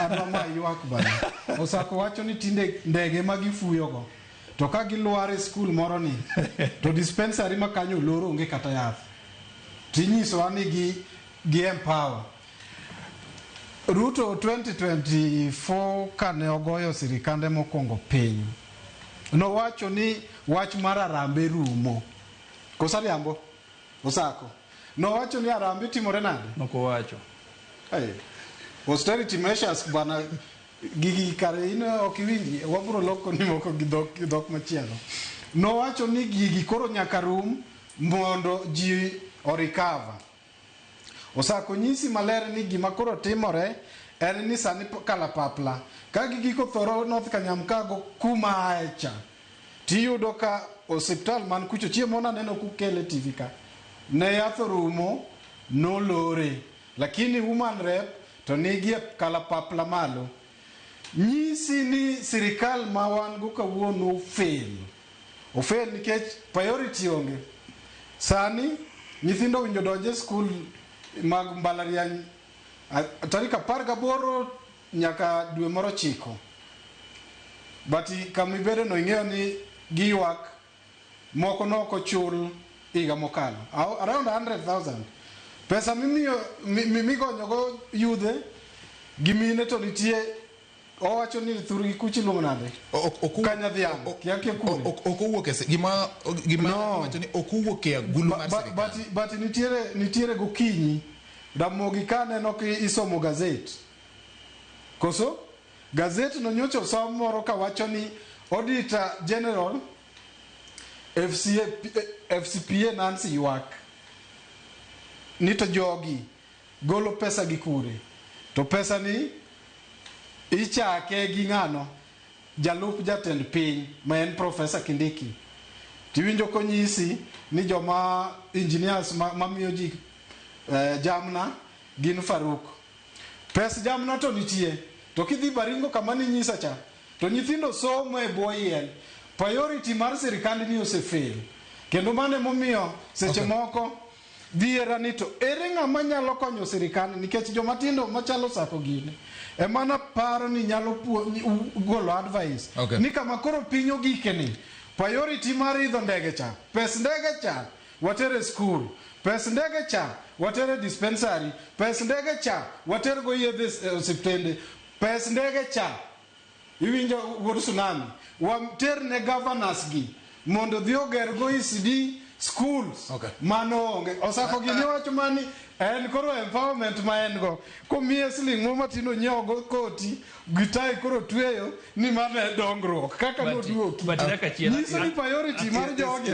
adwa ywak bana. Osako wacho ni tinde ndege magifuyo go to ka gilwar e skul moro ni to dispensary ma kanyo loro onge kata yath. Tinyiso ani gi empower. Ruto 2024 kane ogoyo sirikande mokwongo piny, nowacho ni wach mar arambe rumo. Kosariambo Osako nowacho ni arambe timore nade? Nokowacho. Austerity measures bana gigi kare ino okiwinji, wabro loko ni moko gi dhok machielo. Nowacho ni gigi koro nyaka rum mondo ji recover. Osako nyisi maler ni gima koro timore en ni sani kalapapla ka gigi ko thoro North Kanyamkago kuma aecha tiyudo ka hospital man kucho chiemo na neno kukele TV ka ne yath rumo no lore, lakini woman rep to nigi kalapapla malo. Nyisi ni sirikal ma wan go kawuono ofail nikech priority onge. Sani nyithindo winjo donje skul mag mbalariany tarika 18 nyaka dwe moro 9. Bati kamibede no ing'eyo ni giywak moko noko chul iga mokalo around 100,000. Pesa migonyogo yudhe gimine to nitie owacho ni thurgi kuchi luongo nade kanya dhiang kiakia kure okowuok gima wacho ni okowuok e agulu mar sirikal. But nitiere gokinyi Ramogi kane no ki isomo gazet koso gazet no nyocho somo moro ka wacho ni Auditor General FCPA Nancy ywak ni to jogi golo pesa gi kure, to pesa ni ichake gi ng'ano jalup jatend piny ma en Professor Kindiki. Tiwinjo konyisi ni joma engineers mamiyo ji jamna gin Faruk. Pes jamna to nitie, to kidhi Baringo kama ni nyisa cha to nyithindo somo e bwo yien. Priority mar sirikand ni osefail, kendo mane momiyo seche moko dhiera ni to ere ng'ama nyalo konyo sirikand nikech jomatindo machalo Sako gine emana paro ni nyalo golo advice ni kama koro piny ogike ni priority mar idho ndege cha, pes ndege cha watere school, pes ndege cha watere dispensary, pes ndege cha watere go yedhe osiptende, pes ndege cha iwinjo wuod tsunami water ne governors gi mondo dhi oger go ECD schools mano onge. Osako gini wacho mani en koro empowerment ma en go komiye siling mo matino nyiewo go koti gitai koro tweyo ni mane dongruok kaka noduoki. But Nyisa ni priority mar jogi